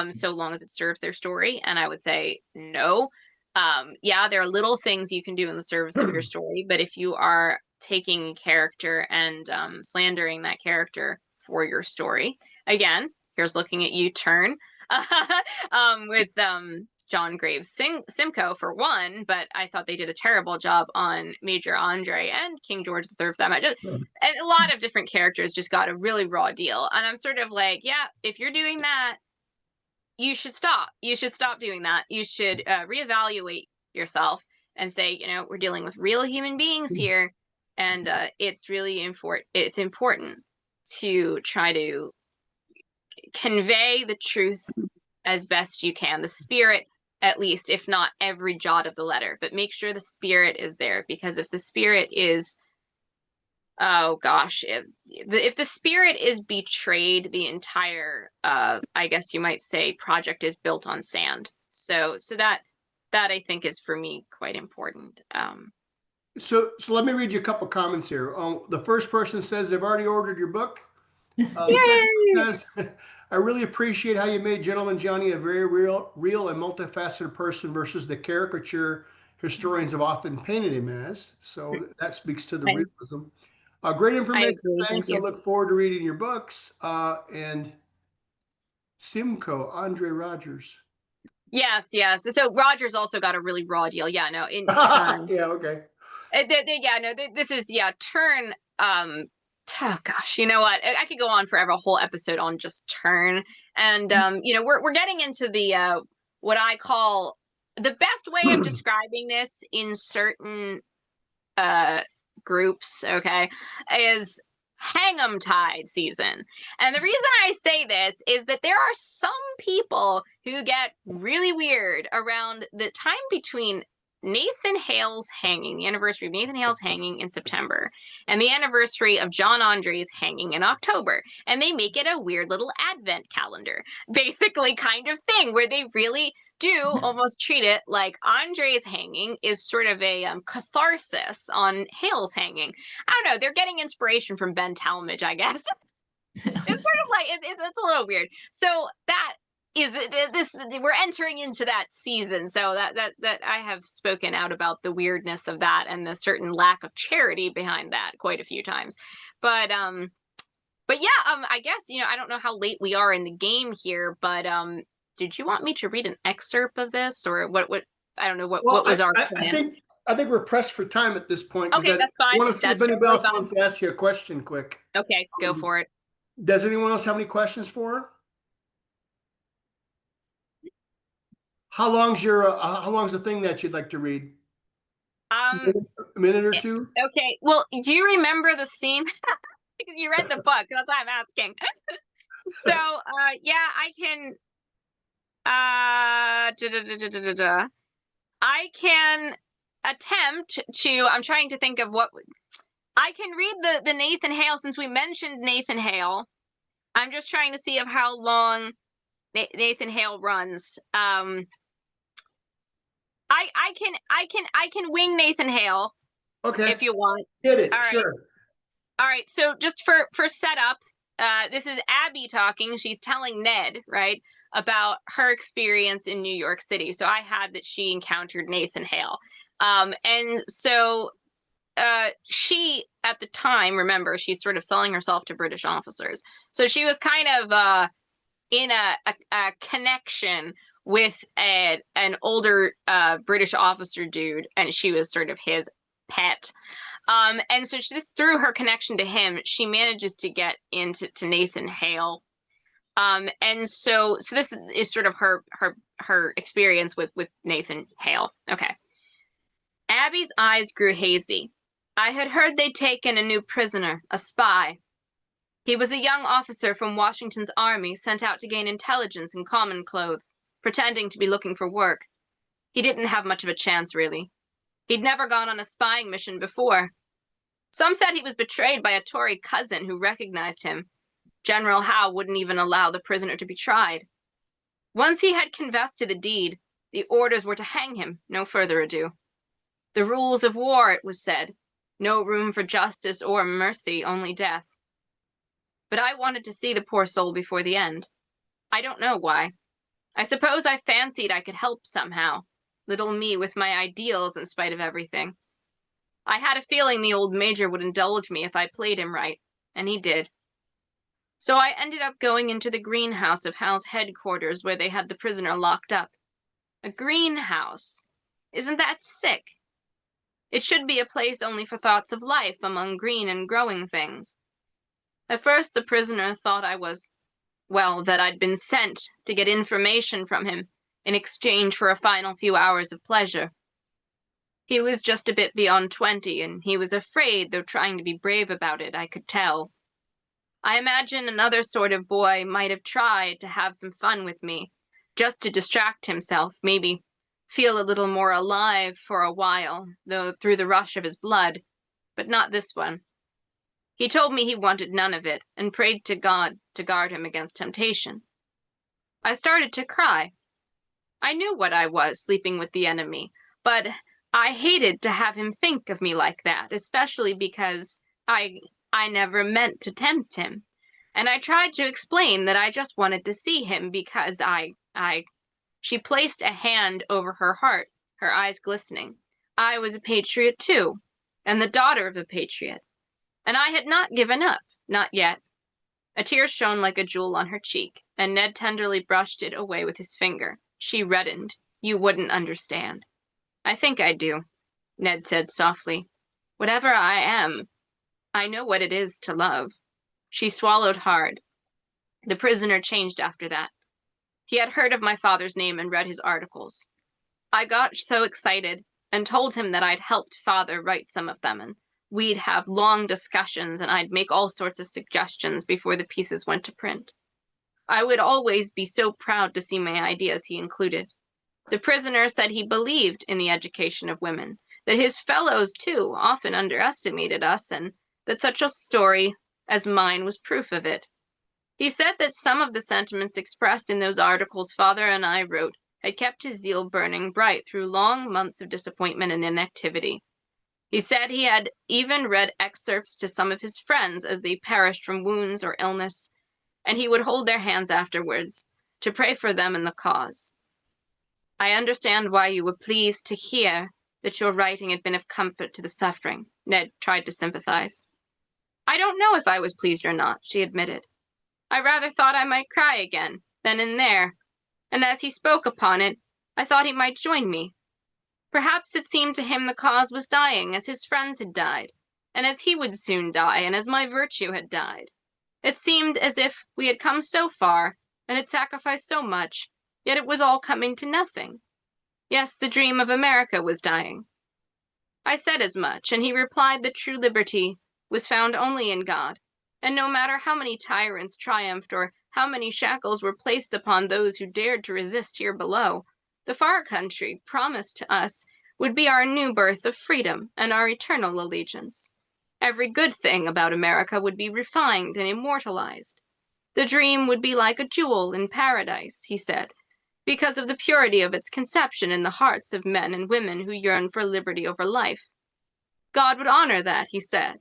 so long as it serves their story. And I would say no. Yeah, there are little things you can do in the service of your story, but if you are taking character and slandering that character for your story, again, here's looking at you, Turn, with John Graves Simcoe for one, but I thought they did a terrible job on Major Andre and King George III for that matter. And a lot of different characters just got a really raw deal. And I'm sort of like, yeah, if you're doing that, you should stop. You should stop doing that. You should reevaluate yourself and say, we're dealing with real human beings here. And it's really important to try to convey the truth as best you can, the spirit, at least, if not every jot of the letter, but make sure the spirit is there, because if the spirit is, oh gosh, if the spirit is betrayed, the entire, I guess you might say, project is built on sand. So that I think is, for me, quite important. So let me read you a couple comments here. The first person says they've already ordered your book. The second says, I really appreciate how you made Gentleman Johnny a very real and multifaceted person versus the caricature historians have often painted him as. So that speaks to the realism. Great information. Thanks. I look forward to reading your books. And Simcoe, Andre Rogers. Yes. So Rogers also got a really raw deal. Yeah, no, in Turn. Yeah, okay. This is, Turn. Oh gosh, you know what? I could go on forever, a whole episode on just Turn. And we're getting into the what I call the best way of describing this in certain groups, okay, is hang 'em tide season. And the reason I say this is that there are some people who get really weird around the time between Nathan Hale's hanging, the anniversary of Nathan Hale's hanging in September, and the anniversary of John Andre's hanging in October. And they make it a weird little advent calendar, basically kind of thing, where they really do almost treat it like Andre's hanging is sort of a catharsis on Hale's hanging. I don't know, they're getting inspiration from Ben Talmadge, I guess. It's sort of like, it's a little weird. So that is this, we're entering into that season, so that I have spoken out about the weirdness of that and the certain lack of charity behind that quite a few times. But yeah, I guess, you know, I don't know how late we are in the game here, but did you want me to read an excerpt of this, or what I don't know what was our plan? I think we're pressed for time at this point. Okay, that's fine. I want to see if anybody else wants to ask you a question quick. Okay, go for it. Does anyone else have any questions for her? How long's the thing that you'd like to read? A minute or two? Okay. Well, do you remember the scene? You read the book, that's why I'm asking. So, yeah, I can I can attempt to, I'm trying to think of what I can read the Nathan Hale, since we mentioned Nathan Hale. I'm just trying to see of how long Nathan Hale runs. I can wing Nathan Hale. Okay. If you want. Get it. All right. Sure. All right. So just for setup, this is Abby talking. She's telling Ned, right, about her experience in New York City. So I had that she encountered Nathan Hale. And so she, at the time, remember, she's sort of selling herself to British officers. So she was kind of in a connection with an older British officer dude, and she was sort of his pet. And so just through her connection to him, she manages to get into Nathan Hale. And so this is sort of her experience with Nathan Hale. Okay. Abby's eyes grew hazy. I had heard they'd taken a new prisoner, a spy. He was a young officer from Washington's army sent out to gain intelligence in common clothes, pretending to be looking for work. He didn't have much of a chance, really. He'd never gone on a spying mission before. Some said he was betrayed by a Tory cousin who recognized him. General Howe wouldn't even allow the prisoner to be tried. Once he had confessed to the deed, the orders were to hang him, no further ado. The rules of war, it was said. No room for justice or mercy, only death. But I wanted to see the poor soul before the end. I don't know why. I suppose I fancied I could help somehow. Little me with my ideals in spite of everything. I had a feeling the old major would indulge me if I played him right, and he did. So I ended up going into the greenhouse of Howe's headquarters where they had the prisoner locked up. A greenhouse. Isn't that sick? It should be a place only for thoughts of life among green and growing things. At first the prisoner thought I was, well, that I'd been sent to get information from him in exchange for a final few hours of pleasure. He was just a bit beyond 20, and he was afraid, though trying to be brave about it, I could tell. I imagine another sort of boy might have tried to have some fun with me, just to distract himself, maybe feel a little more alive for a while, though through the rush of his blood, but not this one. He told me he wanted none of it, and prayed to God to guard him against temptation. I started to cry. I knew what I was, sleeping with the enemy, but I hated to have him think of me like that, especially because I never meant to tempt him. And I tried to explain that I just wanted to see him because She placed a hand over her heart, her eyes glistening. I was a patriot too, and the daughter of a patriot. And I had not given up, not yet. A tear shone like a jewel on her cheek, and Ned tenderly brushed it away with his finger. She reddened. You wouldn't understand. I think I do, Ned said softly. Whatever I am, I know what it is to love. She swallowed hard. The prisoner changed after that. He had heard of my father's name and read his articles. I got so excited and told him that I'd helped father write some of them, and we'd have long discussions, and I'd make all sorts of suggestions before the pieces went to print. I would always be so proud to see my ideas he included. The prisoner said he believed in the education of women, that his fellows, too, often underestimated us, and that such a story as mine was proof of it. He said that some of the sentiments expressed in those articles father and I wrote had kept his zeal burning bright through long months of disappointment and inactivity. He said he had even read excerpts to some of his friends as they perished from wounds or illness, and he would hold their hands afterwards to pray for them in the cause. I understand why you were pleased to hear that your writing had been of comfort to the suffering. Ned tried to sympathize. I don't know if I was pleased or not, she admitted. I rather thought I might cry again, then and there, and as he spoke upon it, I thought he might join me. Perhaps it seemed to him the cause was dying, as his friends had died, and as he would soon die, and as my virtue had died. It seemed as if we had come so far, and had sacrificed so much, yet it was all coming to nothing. Yes, the dream of America was dying. I said as much, and he replied that true liberty was found only in God, and no matter how many tyrants triumphed or how many shackles were placed upon those who dared to resist here below, the far country promised to us would be our new birth of freedom and our eternal allegiance. Every good thing about America would be refined and immortalized. The dream would be like a jewel in paradise, he said, because of the purity of its conception in the hearts of men and women who yearn for liberty over life. God would honor that, he said,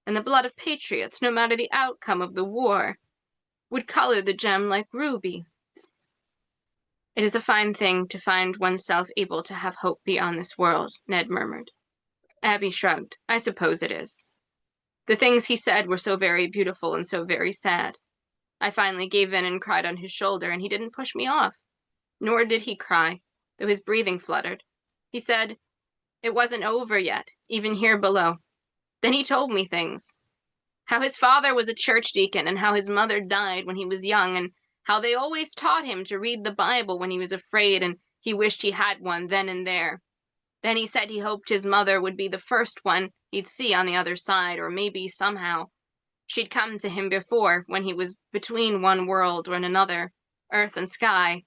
and the blood of patriots, no matter the outcome of the war, would color the gem like ruby. It is a fine thing to find oneself able to have hope beyond this world, Ned murmured. Abby shrugged. I suppose it is. The things he said were so very beautiful and so very sad. I finally gave in and cried on his shoulder, and he didn't push me off. Nor did he cry, though his breathing fluttered. He said it wasn't over yet, even here below. Then he told me things. How his father was a church deacon, and how his mother died when he was young, and how they always taught him to read the Bible when he was afraid, and he wished he had one then and there. Then he said he hoped his mother would be the first one he'd see on the other side, or maybe somehow she'd come to him before, when he was between one world and another, earth and sky,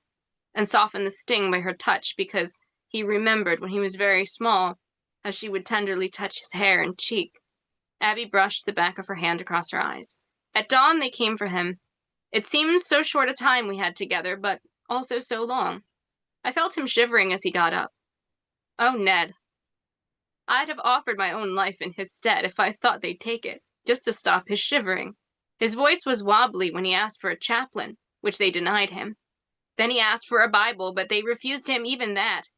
and soften the sting by her touch, because he remembered when he was very small how she would tenderly touch his hair and cheek. Abby brushed the back of her hand across her eyes. At dawn they came for him. It seemed so short a time we had together, but also so long. I felt him shivering as he got up. Oh, Ned. I'd have offered my own life in his stead if I thought they'd take it, just to stop his shivering. His voice was wobbly when he asked for a chaplain, which they denied him. Then he asked for a Bible, but they refused him even that.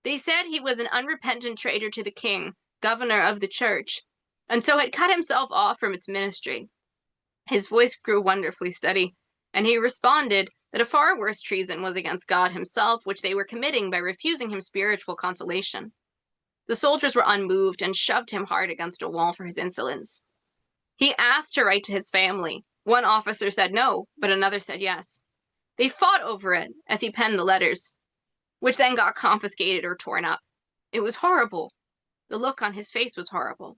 They said he was an unrepentant traitor to the king, governor of the church, and so had cut himself off from its ministry. His voice grew wonderfully steady, and he responded that a far worse treason was against God himself, which they were committing by refusing him spiritual consolation. The soldiers were unmoved and shoved him hard against a wall for his insolence. He asked to write to his family. One officer said no, but another said yes. They fought over it as he penned the letters, which then got confiscated or torn up. It was horrible. The look on his face was horrible.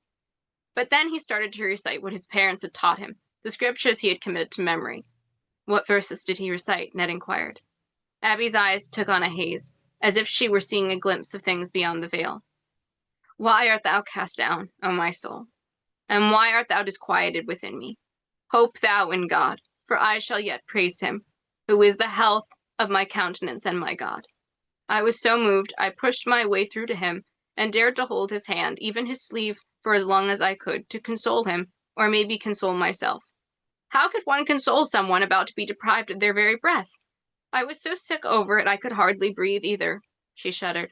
But then he started to recite what his parents had taught him, the scriptures he had committed to memory. What verses did he recite? Ned inquired. Abby's eyes took on a haze, as if she were seeing a glimpse of things beyond the veil. Why art thou cast down, O my soul? And why art thou disquieted within me? Hope thou in God, for I shall yet praise him, who is the health of my countenance and my God. I was so moved, I pushed my way through to him, and dared to hold his hand, even his sleeve, for as long as I could, to console him, or maybe console myself. How could one console someone about to be deprived of their very breath? I was so sick over it I could hardly breathe either. She shuddered.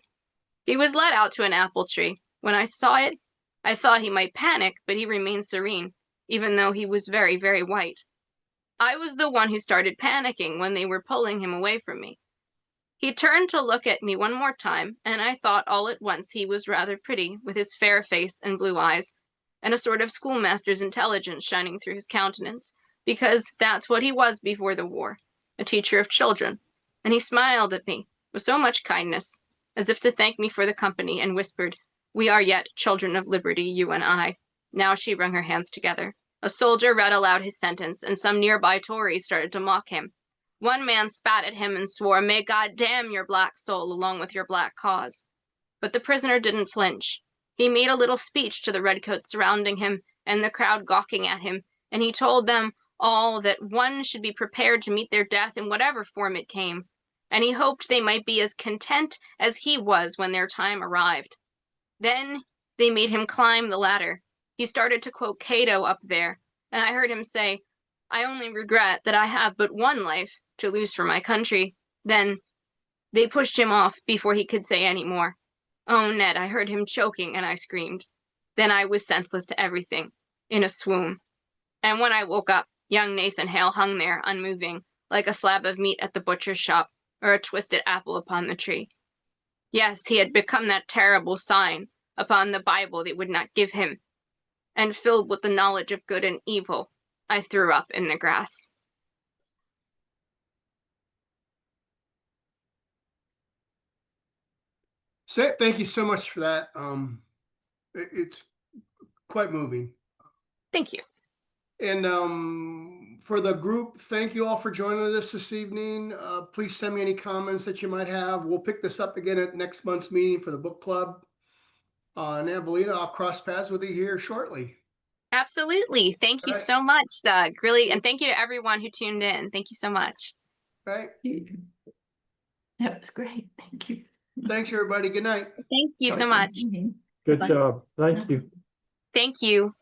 He was led out to an apple tree. When I saw it, I thought he might panic, but he remained serene, even though he was very, very white. I was the one who started panicking when they were pulling him away from me. He turned to look at me one more time, and I thought all at once he was rather pretty, with his fair face and blue eyes, and a sort of schoolmaster's intelligence shining through his countenance, because that's what he was before the war, a teacher of children. And he smiled at me with so much kindness, as if to thank me for the company, and whispered, We are yet children of liberty, you and I. Now she wrung her hands together. A soldier read aloud his sentence, and some nearby Tories started to mock him. One man spat at him and swore, "May God damn your black soul along with your black cause." But the prisoner didn't flinch. He made a little speech to the redcoats surrounding him and the crowd gawking at him, and he told them all that one should be prepared to meet their death in whatever form it came, and he hoped they might be as content as he was when their time arrived. Then they made him climb the ladder. He started to quote Cato up there, and I heard him say, "I only regret that I have but one life to lose for my country." Then they pushed him off before he could say any more. Oh, Ned, I heard him choking, and I screamed. Then I was senseless to everything, in a swoon. And when I woke up, young Nathan Hale hung there, unmoving, like a slab of meat at the butcher's shop, or a twisted apple upon the tree. Yes, he had become that terrible sign upon the Bible they would not give him, and filled with the knowledge of good and evil, I threw up in the grass. Thank you so much for that. It's quite moving. Thank you. And for the group, thank you all for joining us this evening. Please send me any comments that you might have. We'll pick this up again at next month's meeting for the book club. And Avellina, I'll cross paths with you here shortly. Absolutely. Thank you Right. so much, Doug. Really, and thank you to everyone who tuned in. Thank you so much. Right. That was great. Thank you. Thanks, everybody. Good night. Thank you so much. Good job. Thank you. Thank you.